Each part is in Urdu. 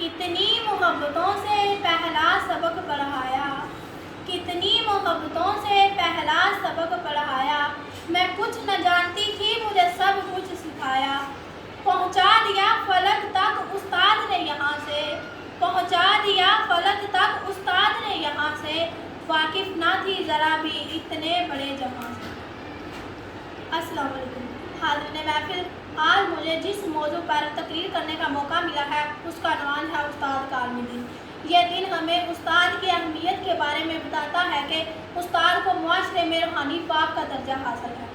کتنی محبتوں سے پہلا سبق پڑھایا، کتنی محبتوں سے پہلا سبق پڑھایا، میں کچھ نہ جانتی تھی مجھے سب کچھ سکھایا، پہنچا دیا فلک تک استاد نے یہاں سے، پہنچا دیا فلک تک استاد نے یہاں سے، واقف نہ تھی ذرا بھی اتنے بڑے جہاں سے۔ السلام علیکم حاضرین محفل، آج مجھے جس موضوع پر تقریر کرنے کا موقع ملا ہے اس کا عنوان ہے استاد کا عالمی دن۔ یہ دن ہمیں استاد کی اہمیت کے بارے میں بتاتا ہے کہ استاد کو معاشرے میں روحانی باپ کا درجہ حاصل ہے۔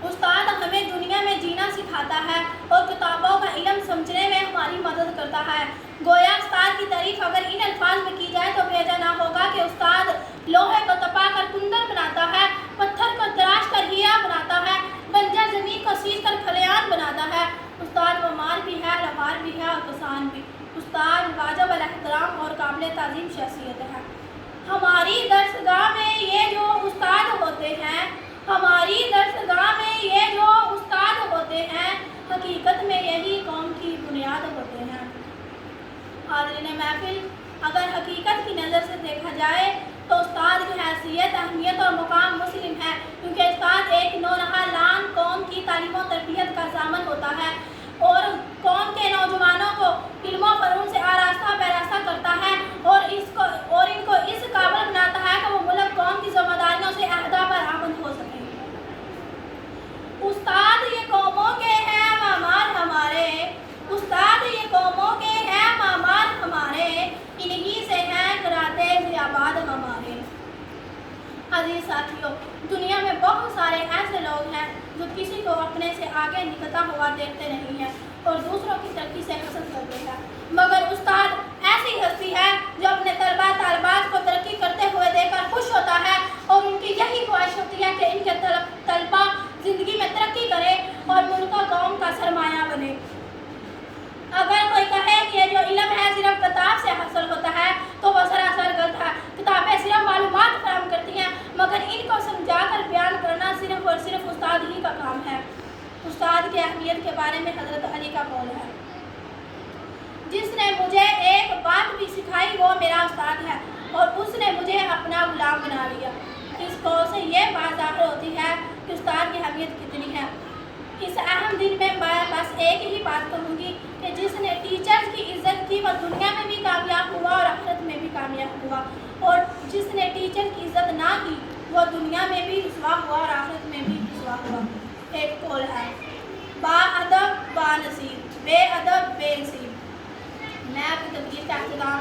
استاد ہمیں دنیا میں جینا سکھاتا ہے اور کتابوں کا علم سمجھنے میں ہماری مدد کرتا ہے۔ گویا استاد کی تعریف اگر ان الفاظ میں کی جائے تو بھیجا نہ ہوگا کہ استاد لوہے کو تپا کر کندر بناتا ہے، پتھر کو تراش کر ہیرا بناتا ہے، بنجر زمین کو سیچ کر کھلیان بناتا ہے۔ استاد معمار بھی ہے، لوہار بھی ہے اور کسان بھی۔ استاد واجب الاحترام اور قابل تعظیم شخصیت ہے۔ ہماری درسگاہ میں یہ جو استاد ہوتے ہیں، ہماری درسگاہ میں یہ جو استاد ہوتے ہیں، حقیقت میں یہی قوم کی بنیاد ہوتے ہیں۔ حاضرین محفل، اگر حقیقت کی نظر سے دیکھا جائے تو استاد کی حیثیت، اہمیت اور مقام مسلم ہے، کیونکہ استاد ایک نونہا لان قوم کی تعلیم و تربیت کا ضامن ہوتا ہے اور قوم کے نوجوانوں کو علم و فنون سے آراستہ پیراستہ کرتا ہے اور ان کو اس قابل بناتا ہے کہ وہ ملک قوم کی ذمہ داریوں سے عہدہ برآمد ہو سکے۔ استاد یہ قوموں کے ہیں معمار ہمارے، استاد یہ قوموں کے ہیں معمار ہمارے، انہی سے ہیں کراتے آباد ہمارے۔ عزیز ساتھیوں، دنیا میں بہت سارے ایسے لوگ ہیں جو کسی کو اپنے سے آگے نکلتا ہوا دیکھتے نہیں ہیں اور دوسروں کی ترقی سے حسد کرتے ہیں، مگر استاد ایسی ہستی ہے جو اپنے طلباء طالبات کو ترقی کرتے ہوئے دیکھ کر خوش ہوتا ہے اور ان کی یہی خواہش ہوتی ہے کہ ان کے طلباء زندگی میں ترقی کرے اور ملک و قوم کا سرمایہ بنے۔ اگر کوئی کہے کہ یہ جو علم ہے صرف کتاب سے حاصل ہوتا ہے تو وہ سراسر غلط ہے۔ کتابیں صرف معلومات فراہم کرتی ہیں مگر ان کو سمجھا کر بیان کرنا صرف اور صرف استاد ہی کا کام ہے۔ استاد کی اہمیت کے بارے میں حضرت علی کا قول ہے، جس نے مجھے ایک بات بھی سکھائی وہ میرا استاد ہے اور اس نے مجھے اپنا غلام بنا لیا۔ اس قول سے یہ بات ظاہر ہوتی ہے کہ استاد کی اہمیت کتنی ہے۔ اس اہم دن میں بس ایک ہی بات کہوں گی کہ جس نے ٹیچرز کی عزت کی وہ دنیا میں بھی کامیاب ہوا اور آخرت میں بھی کامیاب ہوا، اور جس نے ٹیچر کی عزت نہ کی وہ دنیا میں بھی رسوا ہوا اور آخرت میں بھی رسوا ہوا۔ ایک قول ہے، با ادب با نصیب، بے ادب بے نصیب۔ میں اپنی تقریر کا اختتام